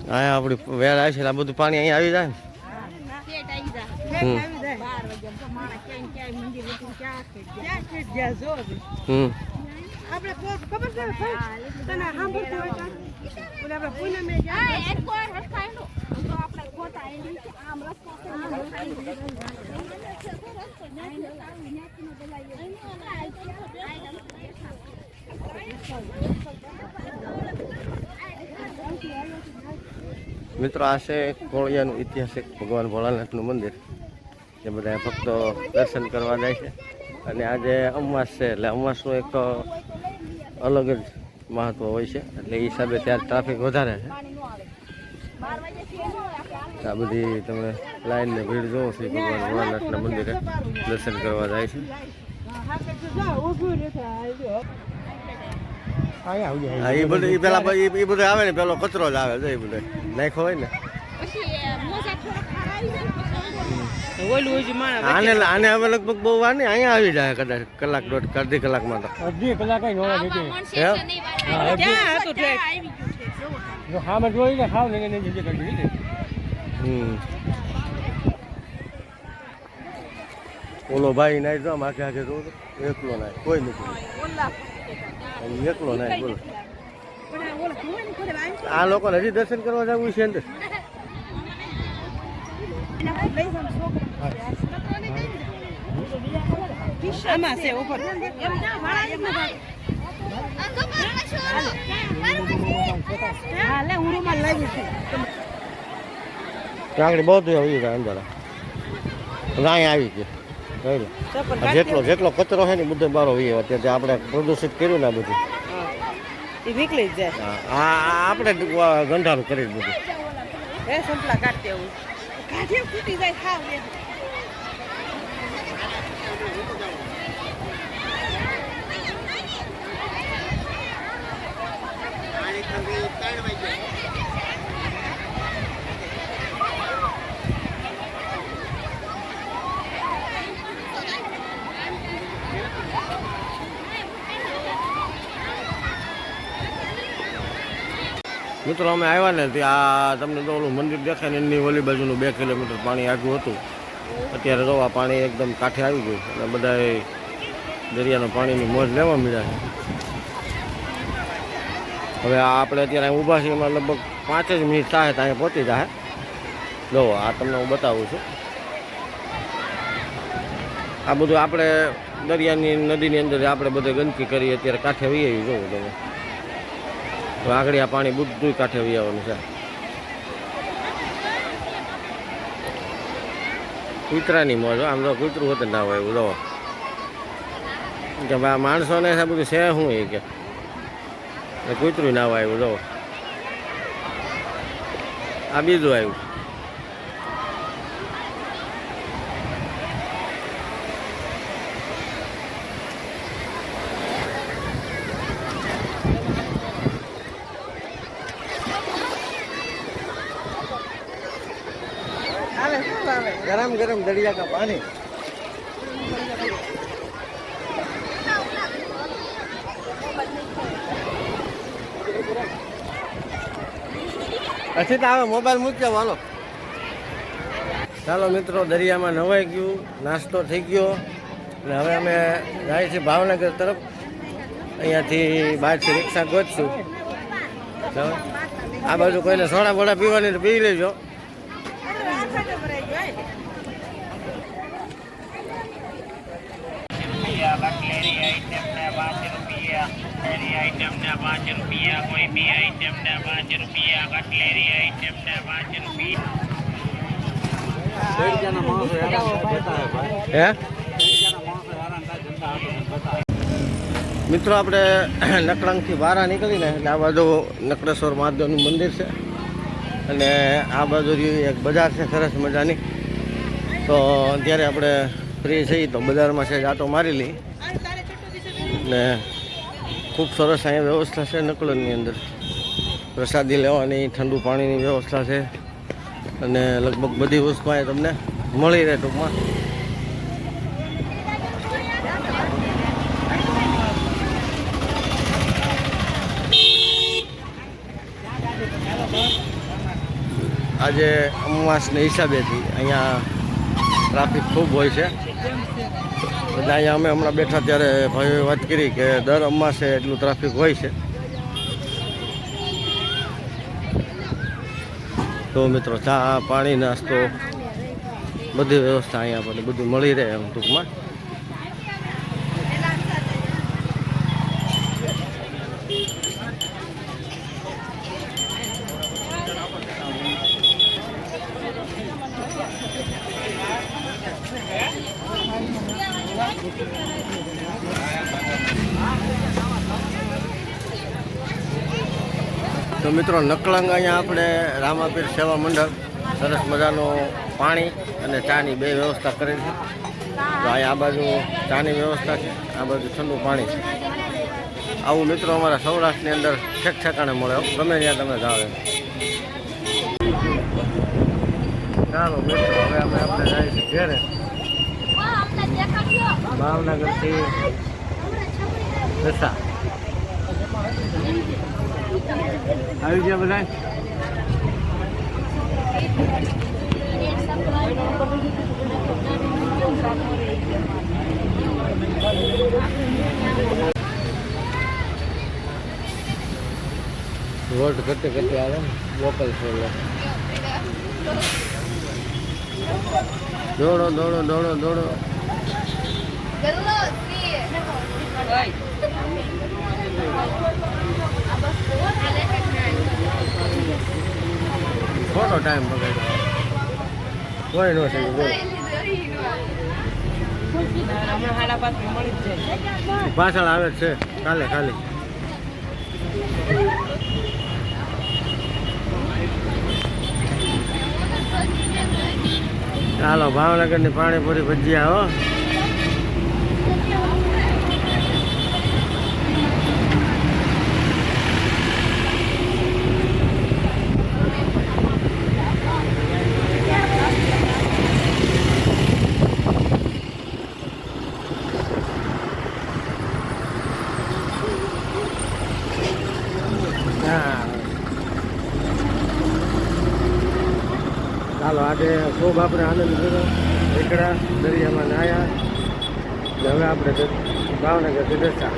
હા આપડી વેળ આવી છે આ બધું પાણી અહીંયા આવી જાય ને આપણે ખબર છે તને સાંભળતું હોય તો આપણે પૂનમ મે જાય એક વાર હટકાયનો તો આપણે ખોટા એની આમ રસ્તા મિત્રો આ છે કોળિયાનું ઐતિહાસિક ભગવાન ભોળાનાથનું મંદિર જે બધા ભક્તો દર્શન કરવા જાય છે અને આજે અમાસ છે એટલે અમાસનું એક અલગ જ મહત્વ હોય છે એટલે એ હિસાબે ત્યાં ટ્રાફિક વધારે છે આ બધી તમે લાઈન ને ભીડ જોવો છો ભગવાન ભોળાનાથના મંદિરે દર્શન કરવા જાય છે હા એ બધું પેલા એ બધું આવે ને પેલો કચરો જ આવે છે એ બધું નાખ્યો હોય ને આને હવે લગભગ બહુ વાર નહીં અહીંયા આવી જાય કદાચ કલાક દોઢ અડધી કલાકમાં તો અડધી કલાક ઓલો ભાઈ નાઈ જો આખે આખે જો એકલો નાય કોઈ નથી એકલો નાય બોલો આ લોકોને હજી દર્શન કરવા જવું છે અંદર આમાં છે ઉપર હા લે હું રૂમાલ લાવી છું ત્યાં બધું આવી જાય અંદર અહીંયા આવી ગયું જેટલો કચરો છે ને બધો બારો વીએ અત્યારે આપણે પ્રદૂષિત કર્યું ને આ બધું એ નીકળી જ જાય આપણે ગંધારું કરી બધું એ સંપલા કાઢ દેવું કાઢે ફૂટી જાય ખાવ લે મિત્રો અમે આવ્યા ને ત્યાં તમને તો ઓલું મંદિર દેખાય ને એની ઓલી બાજુનું 2 કિલોમીટર પાણી આગળ હતું અત્યારે તો આ પાણી એકદમ કાંઠે આવી ગયું અને બધા દરિયાના પાણીની મોજ લેવા મળ્યા છે હવે આપણે અત્યારે ઊભા છીએ એમાં લગભગ 5 જ મિનિટ થાય તો અહીંયા પહોંચી જાય લો આ તમને હું બતાવું છું આ બધું આપણે દરિયાની નદીની અંદર આપણે બધે ગંદકી કરી અત્યારે કાંઠે વી આવી જોવું તમે તો આગળ આ પાણી બધું કાંઠે વી આવવાનું છે કૂતરાની મોજ આમ તો કૂતરું હોત ના હોય એવું જો કે ભાઈ માણસોને આ બધું છે શું એ કે કૂતરું ના હોય એવું જો આ બીજું આવ્યું गरम गरम दरिया का पानी अच्छी तो मोबाइल मूक्या वालो ચાલો મિત્રો દરિયામાં નવાઈ ગયું નાસ્તો થઈ ગયો અને હવે અમે જાય છે ભાવનગર તરફ અહીંયાથી બહારથી રિક્ષા ગોતશું આ બાજુ કોઈને સોડા બોડા પીવાની તો પી લેજો कटलेरी आइटम ने 5 रुपया कटलेरी आइटम ने 5 रुपया कोई भी आइटम ने 5 रुपया कटलेरी आइटम ने 5 रुपया મિત્રો આપણે નકળંગથી બહાર નીકળીને એટલે આ બાજુ નકળેશ્વર મહાદેવનું મંદિર છે અને આ બાજુ એક બજાર છે સરસ મજાની તો અત્યારે આપણે ફ્રી થઈ તો બજારમાં છે આટો મારી લઈ ને ખૂબ સરસ અહીંયા વ્યવસ્થા છે નકળંગની અંદર પ્રસાદી લેવાની ઠંડુ પાણીની વ્યવસ્થા છે અને લગભગ બધી વસ્તુ અહીંયા તમને મળી રહે ટૂંકમાં આજે અમાસના હિસાબેથી અહીંયા ટ્રાફિક ખૂબ હોય છે. એટલે અહીંયા અમે હમણાં બેઠા ત્યારે ભાઈઓએ વાત કરી કે દર અમાસે એટલું ટ્રાફિક હોય છે. તો મિત્રો ચા પાણી નાસ્તો બધી વ્યવસ્થા અહીંયા આપણને બધું મળી રહે એમ ટૂંકમાં. તો મિત્રો નકળંગ અહીંયા આપણે રામાપીર સેવા મંડળ સરસ મજાનું પાણી અને ચાની બે વ્યવસ્થા કરેલી છે. તો અહીંયા આ બાજુ ચાની વ્યવસ્થા છે, આ બાજુ ઠંડુ પાણી છે. આવું મિત્રો અમારા સૌરાષ્ટ્રની અંદર ઠેક ઠેકાણે મળે, ગમે ત્યાં તમે જાઓ એમ. ચાલો મિત્રો હવે આપણે જઈએ છીએ ઘેરે. ભાવનગરથી દસા આવી ગયા બધા. વોટ કરતે કરતે આવે લોકલ છે. દોડો દોડો દોડો દોડો. થોડો ટાઈમ બગાડ્યો, કોઈ નો થઈ ગયો. પાછળ આવે જ છે કાલે ખાલી. ચાલો ભાવનગરની પાણીપુરી ભજીયા હો. ચાલો આજે ખૂબ આપણે આનંદ કર્યો, એકડા દરિયામાં નાહ્યા. હવે આપણે ભાવનગરથી દસા.